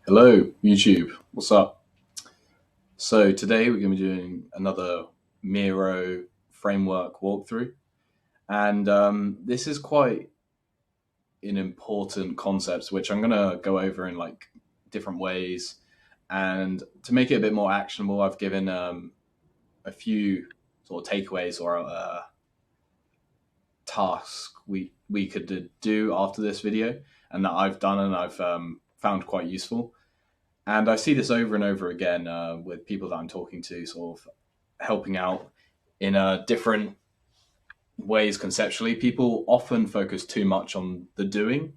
Hello, YouTube. What's up? So today we're going to be doing another Miro framework walkthrough, and this is quite an important concept, which I'm going to go over in like different ways. And to make it a bit more actionable, I've given a few sort of takeaways or tasks we could do after this video, and that I've done and I've found quite useful. And I see this over and over again with people that I'm talking to, sort of helping out in different ways conceptually. People often focus too much on the doing,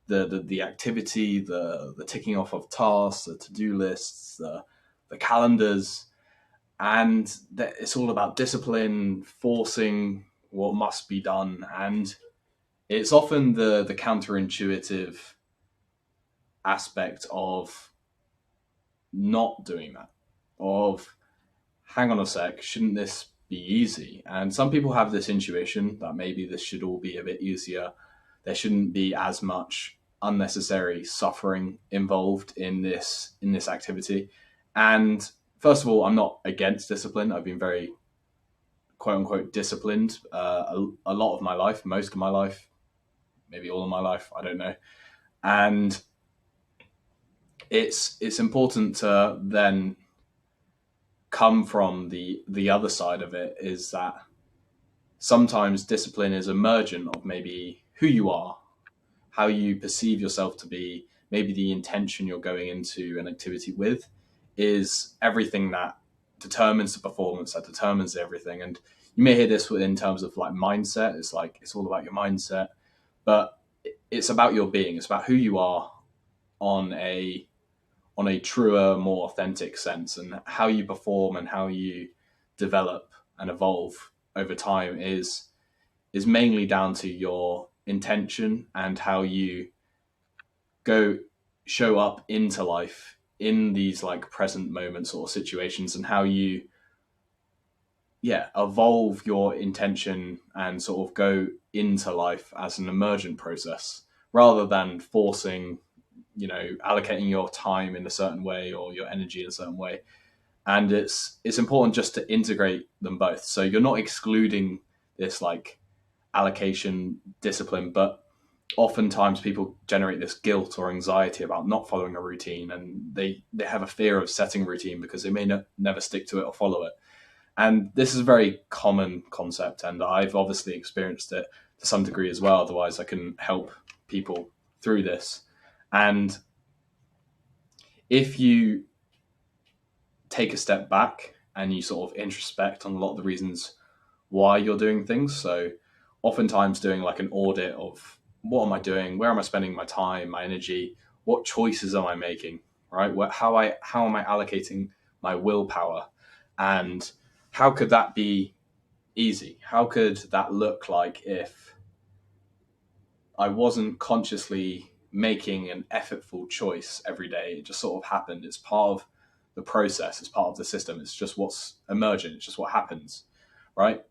the activity, the ticking off of tasks, the to do lists, the calendars, and that it's all about discipline, forcing what must be done, and it's often the counterintuitive aspect of not doing that, of hang on a sec, shouldn't this be easy? And some people have this intuition that maybe this should all be a bit easier. There shouldn't be as much unnecessary suffering involved in this activity. And first of all, I'm not against discipline. I've been very quote unquote disciplined a lot of my life, most of my life, maybe all of my life. I don't know. And it's important to then come from the other side of it, is that sometimes discipline is emergent of maybe who you are, how you perceive yourself to be, maybe the intention you're going into an activity with is everything that determines the performance, that determines everything. And you may hear this in terms of like mindset. It's like it's all about your mindset, but it's about your being. It's about who you are on a truer, more authentic sense, and how you perform and how you develop and evolve over time is mainly down to your intention and how you go show up into life in these like present moments or situations, and how you evolve your intention and sort of go into life as an emergent process rather than forcing, allocating your time in a certain way or your energy in a certain way. And it's important just to integrate them both, so you're not excluding this like allocation discipline, but oftentimes people generate this guilt or anxiety about not following a routine, and they have a fear of setting a routine because they may never stick to it or follow it. And this is a very common concept, and I've obviously experienced it to some degree as well, otherwise I can help people through this. And if you take a step back and you sort of introspect on a lot of the reasons why you're doing things. So oftentimes doing like an audit of what am I doing? Where am I spending my time, my energy? What choices am I making? Right? How am I allocating my willpower? And how could that be easy? How could that look like if I wasn't consciously making an effortful choice every day? It just sort of happened. It's part of the process. It's part of the system. It's just what's emergent. It's just what happens, right?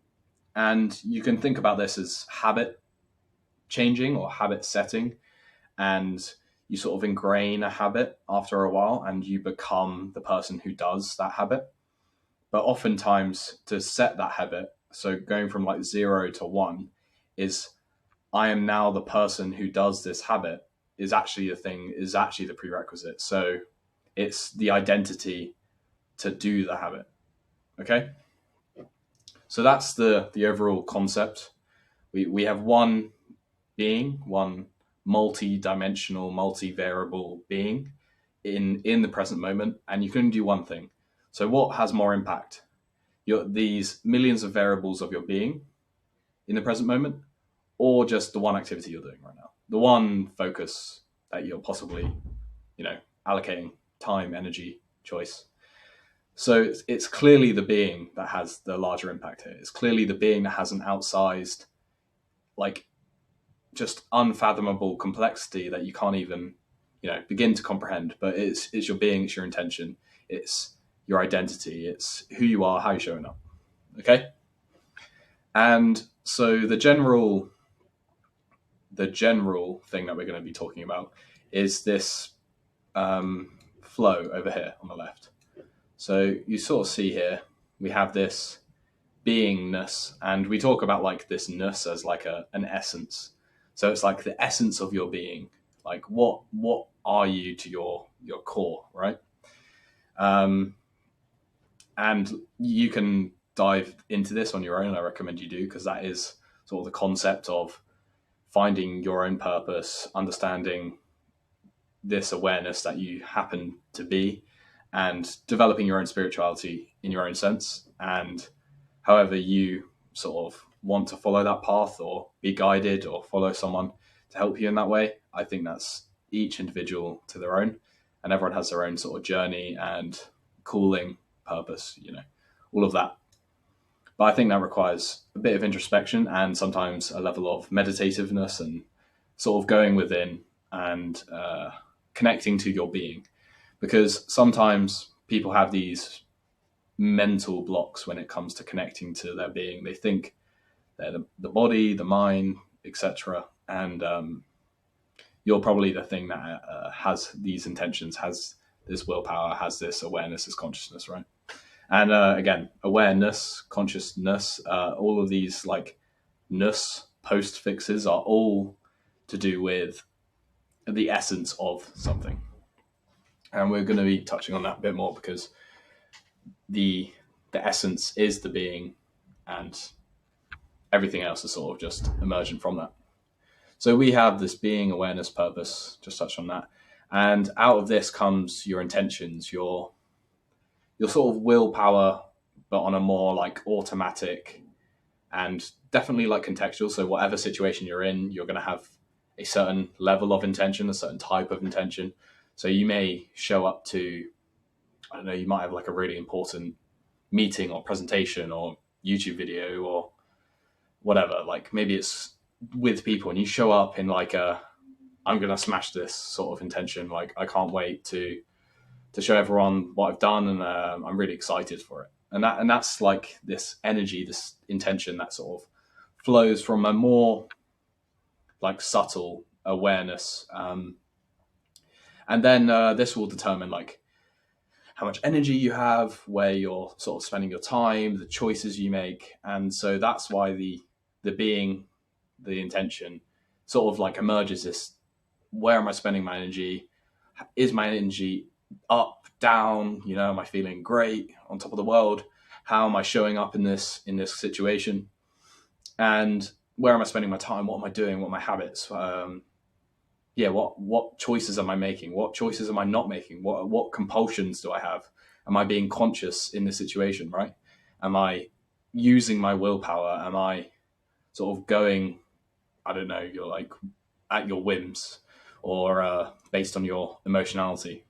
And you can think about this as habit changing or habit setting. And you sort of ingrain a habit after a while and you become the person who does that habit. But oftentimes to set that habit, so going from like 0 to 1, is I am now the person who does this habit, is actually the prerequisite. So it's the identity to do the habit. Okay. So that's the overall concept. We have one being, one multi-dimensional, multi-variable being in the present moment, and you can only do one thing. So what has more impact? These millions of variables of your being in the present moment, or just the one activity you're doing right now, the one focus that you're possibly, you know, allocating time, energy, choice. So it's clearly the being that has the larger impact here. It's clearly the being that has an outsized, like, just unfathomable complexity that you can't even, begin to comprehend. But it's your being, it's your intention, it's your identity, it's who you are, how you're showing up. Okay. And so the general thing that we're going to be talking about is this flow over here on the left. So you sort of see here, we have this beingness, and we talk about like this ness as like an essence. So it's like the essence of your being. Like what are you to your core, right? Um, and you can dive into this on your own. I recommend you do, because that is sort of the concept of finding your own purpose, understanding this awareness that you happen to be, and developing your own spirituality in your own sense. And however you sort of want to follow that path, or be guided, or follow someone to help you in that way, I think that's each individual to their own, and everyone has their own sort of journey and calling, purpose, all of that. But I think that requires a bit of introspection, and sometimes a level of meditativeness, and sort of going within, and connecting to your being. Because sometimes people have these mental blocks when it comes to connecting to their being. They think they're the body, the mind, etc. And you're probably the thing that has these intentions, has this willpower, has this awareness, this consciousness, right? And again, awareness, consciousness, all of these like ness postfixes are all to do with the essence of something. And we're going to be touching on that a bit more, because the essence is the being, and everything else is sort of just emergent from that. So we have this being, awareness, purpose, just touch on that. And out of this comes your intentions, your sort of willpower, but on a more like automatic and definitely like contextual. So whatever situation you're in, you're going to have a certain level of intention, a certain type of intention. So you may show up to, I don't know, you might have like a really important meeting or presentation or YouTube video or whatever. Like maybe it's with people, and you show up in like I'm going to smash this sort of intention. Like I can't wait to show everyone what I've done, and I'm really excited for it. And that's like this energy, this intention that sort of flows from a more like subtle awareness. And then this will determine like how much energy you have, where you're sort of spending your time, the choices you make. And so that's why the being, the intention sort of like emerges this, where am I spending my energy? Is my energy up, down? Am I feeling great, on top of the world? How am I showing up in this situation? And where am I spending my time? What am I doing? What are my habits? What choices am I making? What choices am I not making? What compulsions do I have? Am I being conscious in this situation, right? Am I using my willpower? Am I sort of going, I don't know, you're like at your whims, or based on your emotionality?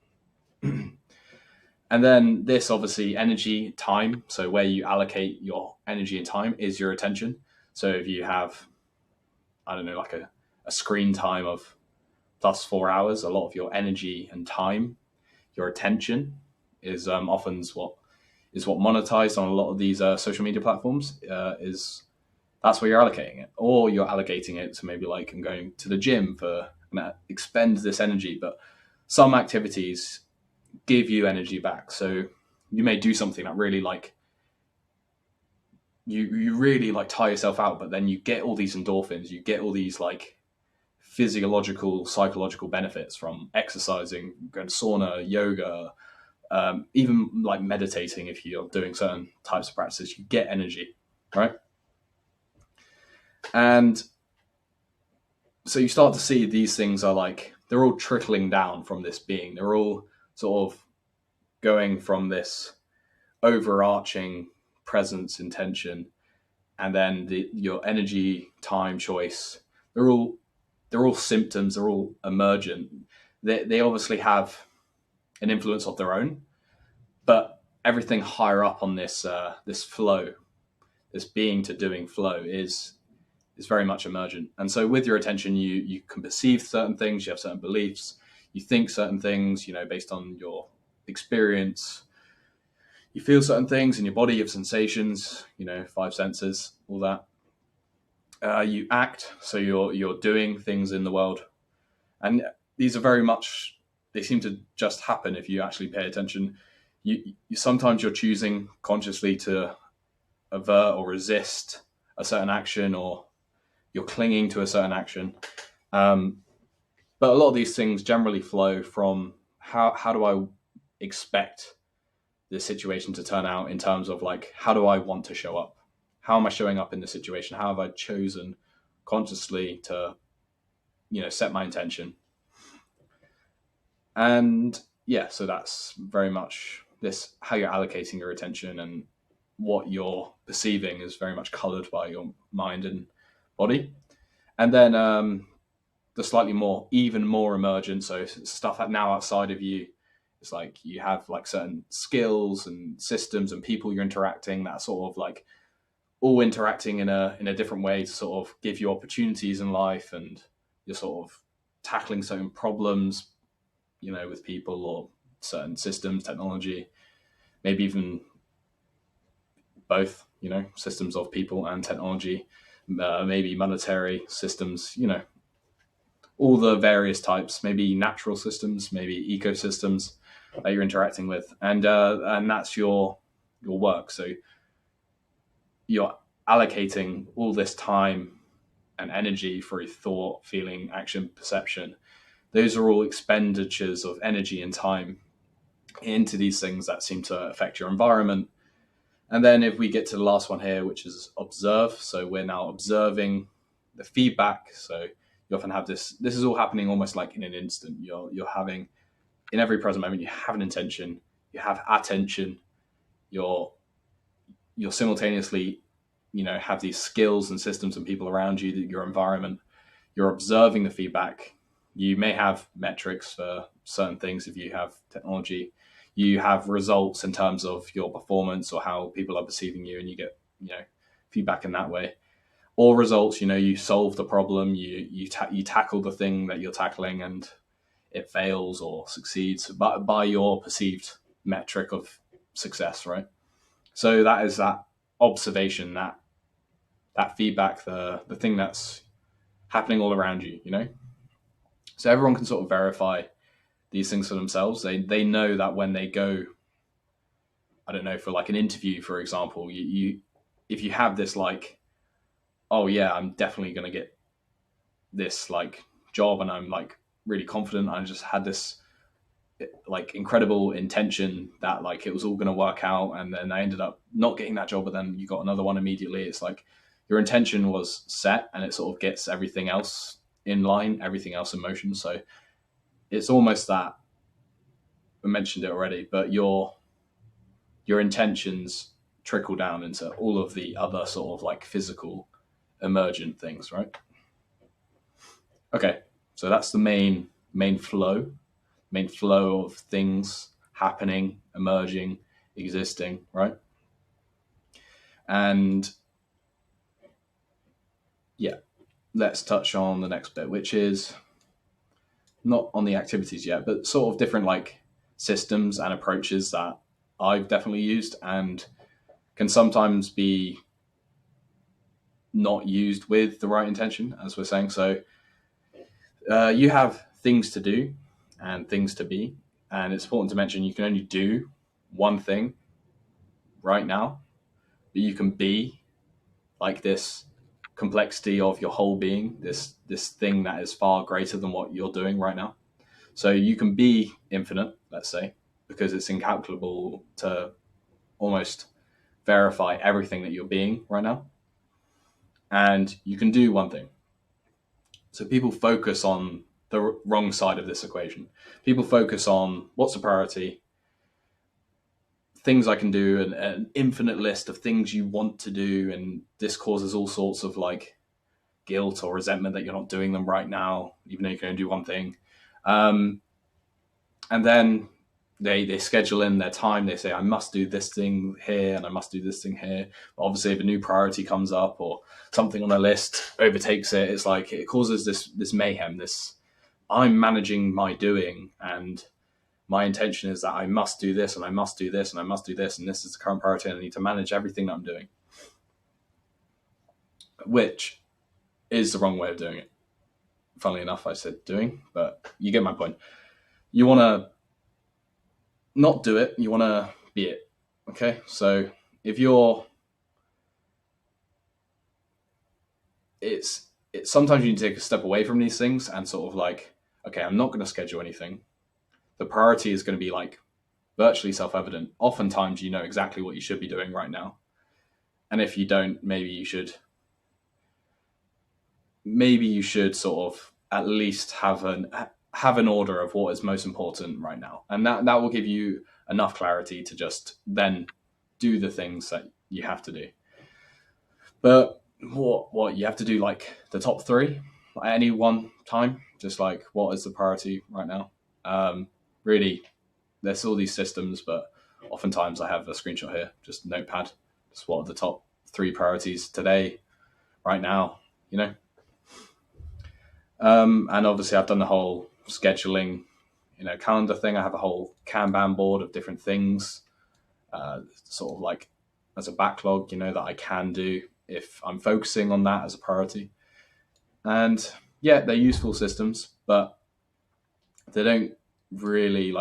And then this, obviously, energy, time. So where you allocate your energy and time is your attention. So if you have, I don't know, like a screen time of plus 4 hours, a lot of your energy and time, your attention, is often what monetized on a lot of these social media platforms. Is that's where you're allocating it, or you're allocating it to maybe like I'm going to the gym for, I'm gonna expend this energy. But some activities give you energy back. So you may do something that really like you really like tire yourself out, but then you get all these endorphins, you get all these like physiological, psychological benefits from exercising, going to sauna, yoga, even like meditating. If you're doing certain types of practices, you get energy, right? And so you start to see these things are like, they're all trickling down from this being. They're all sort of going from this overarching presence, intention, and then your energy, time, choice. They're all symptoms. They're all emergent. They obviously have an influence of their own, but everything higher up on this this flow, this being to doing flow, is very much emergent. And so with your attention, you can perceive certain things, you have certain beliefs, you think certain things, based on your experience. You feel certain things in your body, you have sensations, 5 senses, all that. You act, so you're doing things in the world. And these are very much they seem to just happen if you actually pay attention. Sometimes you're choosing consciously to avert or resist a certain action, or you're clinging to a certain action. Um, but a lot of these things generally flow from how do I expect the situation to turn out, in terms of like, how do I want to show up? How am I showing up in the situation? How have I chosen consciously to, set my intention? And yeah, so that's very much this, how you're allocating your attention, and what you're perceiving is very much colored by your mind and body. And then the slightly more, even more emergent, so stuff that now outside of you. It's like you have like certain skills and systems and people you're interacting, that sort of like all interacting in a different way to sort of give you opportunities in life, and you're sort of tackling certain problems, with people or certain systems, technology, maybe even both, systems of people and technology, maybe monetary systems, all the various types, maybe natural systems, maybe ecosystems that you're interacting with, and that's your work. So you're allocating all this time and energy through thought, feeling, action, perception. Those are all expenditures of energy and time into these things that seem to affect your environment. And then if we get to the last one here, which is observe. So we're now observing the feedback. So you often have this is all happening almost like in an instant. You're having, in every present moment, you have an intention, you have attention, you're simultaneously, have these skills and systems and people around you, your environment. You're observing the feedback. You may have metrics for certain things if you have technology. You have results in terms of your performance or how people are perceiving you, and you get, feedback in that way. Or results, you solve the problem, you tackle the thing that you're tackling, and it fails or succeeds by your perceived metric of success, right? So that is that observation, that feedback, the thing that's happening all around you, So everyone can sort of verify these things for themselves. They know that when they go, I don't know, for like an interview, for example, you if you have this like, oh yeah, I'm definitely going to get this like job, and I'm like really confident. I just had this like incredible intention that like it was all going to work out, and then I ended up not getting that job, but then you got another one immediately. It's like your intention was set, and it sort of gets everything else in line, everything else in motion. So it's almost that, I mentioned it already, but your intentions trickle down into all of the other sort of like physical emergent things, right? Okay, so that's the main flow of things happening, emerging, existing, right? And yeah, let's touch on the next bit, which is not on the activities yet, but sort of different like systems and approaches that I've definitely used and can sometimes be not used with the right intention, as we're saying. So you have things to do and things to be, and it's important to mention you can only do one thing right now, but you can be like this complexity of your whole being, this thing that is far greater than what you're doing right now. So you can be infinite, let's say, because it's incalculable to almost verify everything that you're being right now. And you can do one thing. So people focus on the wrong side of this equation. People focus on what's a priority, things I can do, and an infinite list of things you want to do. And this causes all sorts of like guilt or resentment that you're not doing them right now, even though you can only do one thing. And then they schedule in their time. They say, I must do this thing here and I must do this thing here. But obviously, if a new priority comes up or something on a list overtakes it, it's like it causes this mayhem. This, I'm managing my doing, and my intention is that I must do this and I must do this and I must do this, and this is the current priority, and I need to manage everything that I'm doing, which is the wrong way of doing it. Funnily enough, I said doing, but you get my point. you want to not do it, you want to be it. Okay, so if you're, it's sometimes you need to take a step away from these things and sort of like, okay, I'm not going to schedule anything. The priority is going to be like virtually self-evident. Oftentimes, you know exactly what you should be doing right now, and if you don't, maybe you should sort of at least have an order of what is most important right now, and that will give you enough clarity to just then do the things that you have to do. But what you have to do, like the top three at any one time, just like what is the priority right now. Really, there's all these systems, but oftentimes I have a screenshot here, just notepad, just what are the top three priorities today, right now, you know. And obviously I've done the whole scheduling, calendar thing. I have a whole Kanban board of different things, sort of like as a backlog, that I can do if I'm focusing on that as a priority. And yeah, they're useful systems, but they don't really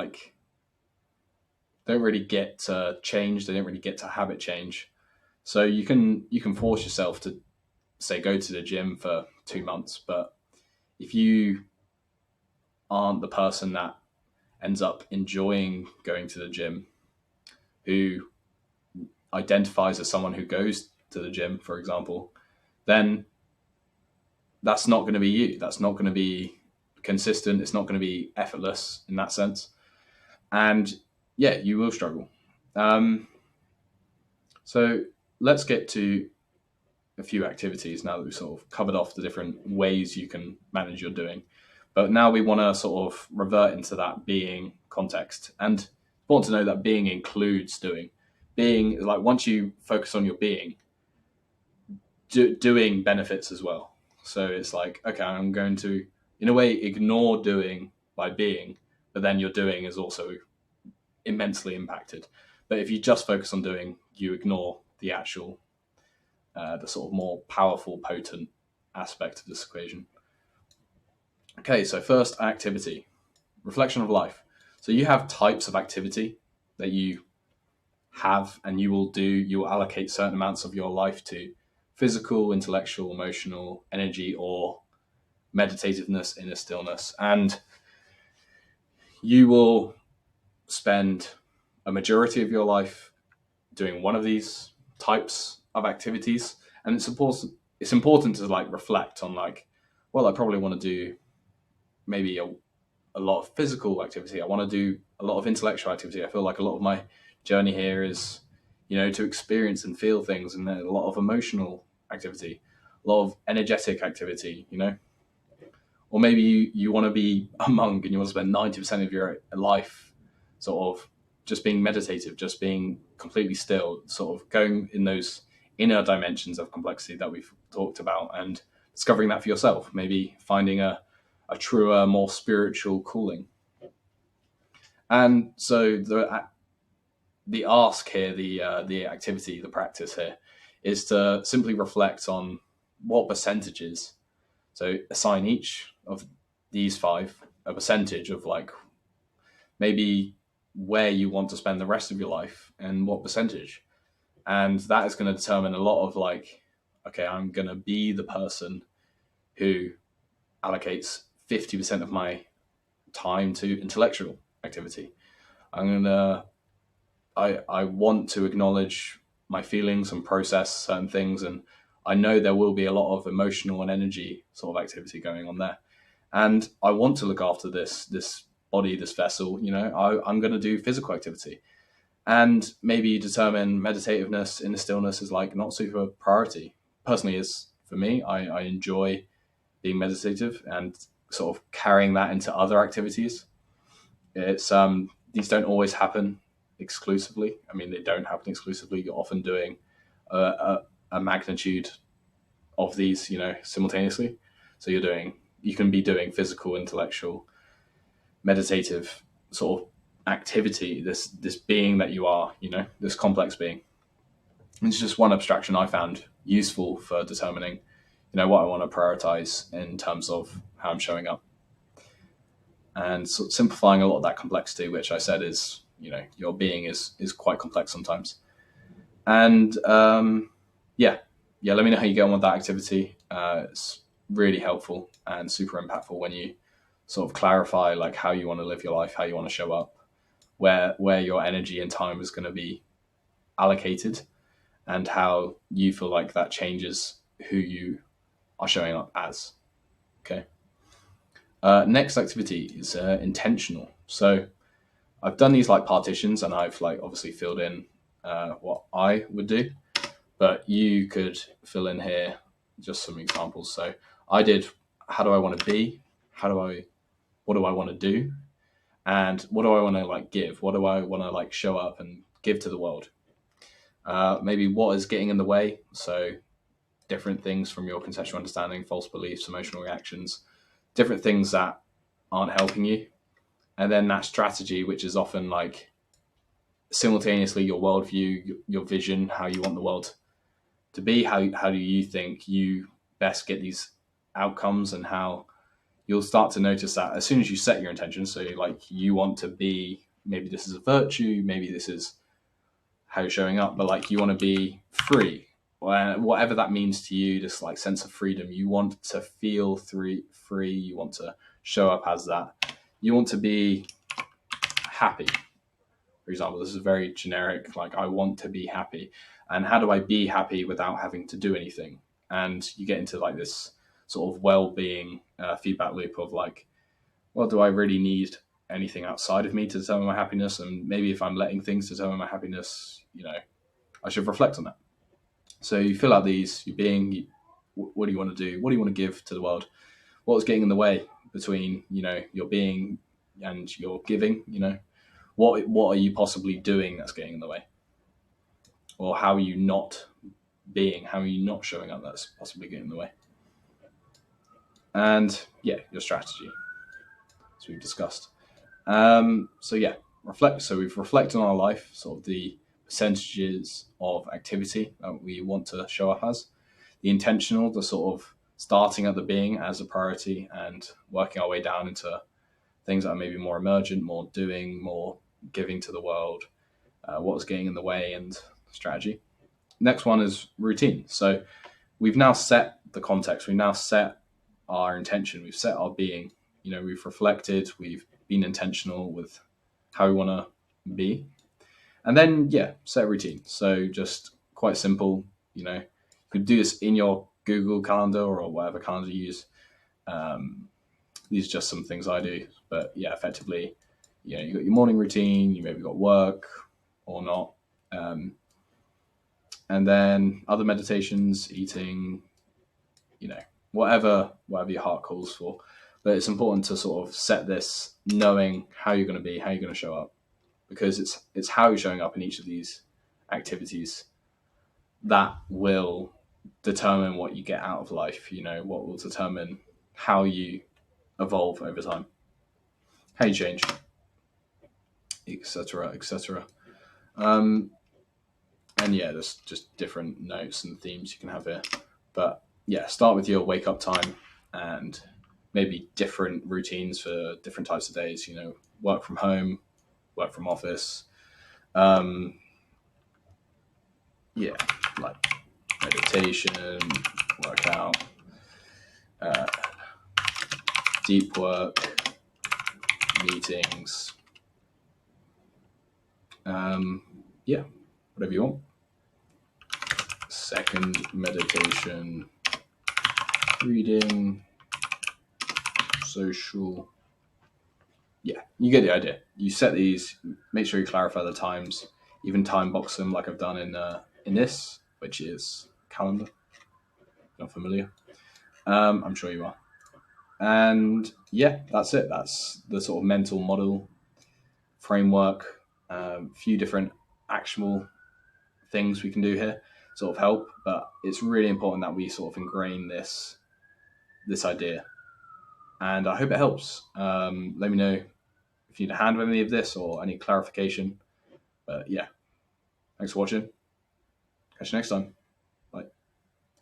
get to change. They don't really get to habit change. So you can force yourself to say go to the gym for 2 months, but if you aren't the person that ends up enjoying going to the gym, who identifies as someone who goes to the gym, for example, then that's not going to be you. That's not going to be consistent. It's not going to be effortless in that sense. And yeah, you will struggle. Um, so let's get to a few activities now that we've sort of covered off the different ways you can manage your doing. But now we want to sort of revert into that being context. And it's important to know that being includes doing. Being, like, once you focus on your being, doing benefits as well. So it's like, okay, I'm going to, in a way, ignore doing by being, but then your doing is also immensely impacted. But if you just focus on doing, you ignore the actual, the sort of more powerful, potent aspect of this equation. Okay, so first, activity, reflection of life. So you have types of activity that you have and you will do. You will allocate certain amounts of your life to physical, intellectual, emotional, energy, or meditativeness, inner stillness. And you will spend a majority of your life doing one of these types of activities. And it's important to like reflect on, like, well, I probably want to do maybe a lot of physical activity. I want to do a lot of intellectual activity. I feel like a lot of my journey here is, to experience and feel things, and then a lot of emotional activity, a lot of energetic activity, Or maybe you want to be a monk and you want to spend 90% of your life sort of just being meditative, just being completely still, sort of going in those inner dimensions of complexity that we've talked about and discovering that for yourself, maybe finding a truer, more spiritual calling. And so the ask here, the activity, the practice here, is to simply reflect on what percentages. So assign each of these five a percentage of, like, maybe where you want to spend the rest of your life and what percentage. And that is going to determine a lot of, like, okay, I'm going to be the person who allocates 50% of my time to intellectual activity. I want to acknowledge my feelings and process certain things, and I know there will be a lot of emotional and energy sort of activity going on there. And I want to look after this body, this vessel. I'm going to do physical activity, and maybe determine meditativeness, inner stillness is like not super priority. Personally, is for me. I enjoy being meditative and sort of carrying that into other activities. It's these don't always happen exclusively. I mean, they don't happen exclusively. You're often doing a magnitude of these, simultaneously. So you can be doing physical, intellectual, meditative sort of activity. This being that you are, this complex being. It's just one abstraction I found useful for determining, what I want to prioritize in terms of how I'm showing up. and sort of simplifying a lot of that complexity, which I said is, your being is quite complex sometimes. And yeah, yeah. Let me know how you get on with that activity. It's really helpful and super impactful when you sort of clarify like how you want to live your life, how you want to show up, where your energy and time is going to be allocated, and how you feel like that changes who you are showing up as. Okay. Next activity is intentional. So I've done these like partitions, and I've like obviously filled in what I would do, but you could fill in here just some examples. So I did, how do I want to be? What do I want to do? And what do I want to like give? What do I want to like show up and give to the world? Maybe what is getting in the way? So different things from your conceptual understanding, false beliefs, emotional reactions, different things that aren't helping you. And then that strategy, which is often like simultaneously your worldview, your vision, how you want the world to be, how do you think you best get these outcomes, and how you'll start to notice that as soon as you set your intention. So like you want to be, maybe this is a virtue, maybe this is how you're showing up, but like you want to be free, whatever that means to you, this like sense of freedom. You want to feel free. You want to show up as that. You want to be happy. For example, this is very generic, like I want to be happy. And how do I be happy without having to do anything? And you get into like this sort of well-being feedback loop of like, well, do I really need anything outside of me to determine my happiness? And maybe if I'm letting things determine my happiness, I should reflect on that. So you fill out these, your being, what do you want to do? What do you want to give to the world? What's getting in the way between, your being and your giving? What are you possibly doing that's getting in the way? Or how are you not being? How are you not showing up that's possibly getting in the way? And yeah, your strategy, as we've discussed. So yeah, reflect. So we've reflected on our life, sort of the percentages of activity that we want to show up as, the intentional, the sort of starting at the being as a priority and working our way down into things that are maybe more emergent, more doing, more giving to the world, what's getting in the way, and strategy. Next one is routine. So we've now set the context, we've now set our intention, we've set our being, we've reflected, we've been intentional with how we want to be. And then, yeah, set a routine. So just quite simple, you could do this in your Google Calendar or whatever calendar you use. These are just some things I do. But yeah, effectively, you got your morning routine, you maybe got work or not. And then other meditations, eating, whatever your heart calls for. But it's important to sort of set this knowing how you're going to be, how you're going to show up, because it's how you're showing up in each of these activities that will determine what you get out of life, what will determine how you evolve over time, how you change, etc., etc. And yeah, there's just different notes and themes you can have here. But yeah, start with your wake up time and maybe different routines for different types of days, work from home, work from office. Yeah, like meditation, workout, deep work, meetings. Yeah, whatever you want. Second, meditation, reading, social. Yeah, you get the idea. You set these, make sure you clarify the times, even time box them like I've done in this, which is calendar. Not familiar? I'm sure you are. And yeah, that's it. That's the sort of mental model framework. A few different actionable things we can do here, sort of help. But it's really important that we sort of ingrain this idea. And I hope it helps. Let me know if you need a hand with any of this or any clarification. But yeah, thanks for watching. Catch you next time.